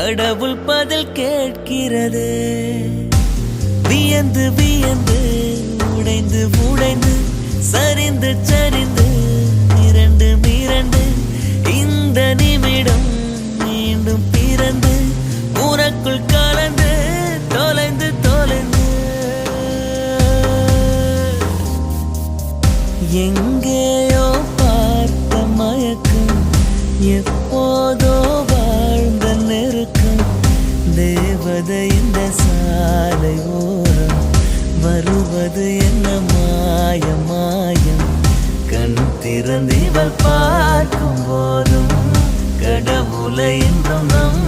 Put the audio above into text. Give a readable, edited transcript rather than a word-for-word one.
கடவுள் பதில் கேட்கிறது. வியந்து வியந்து உடைந்து உடைந்து சரிந்து சரிந்து மிரண்டு மிரண்டு இந்த நிமிடம் மீண்டும் பிறந்து உனக்குள் கலந்து தொலைந்து தொலைந்து எங்கேயோ பார்த்த மயக்கம் எப்போதோ வாழ்ந்த நெருக்கம் தேவதை இந்த சாலை ஓரம் வருவது என்ன மாயம் மாயம் கண் திறந்து இவள் பார்க்கும் போதும் கடவுளை என்றும் நம்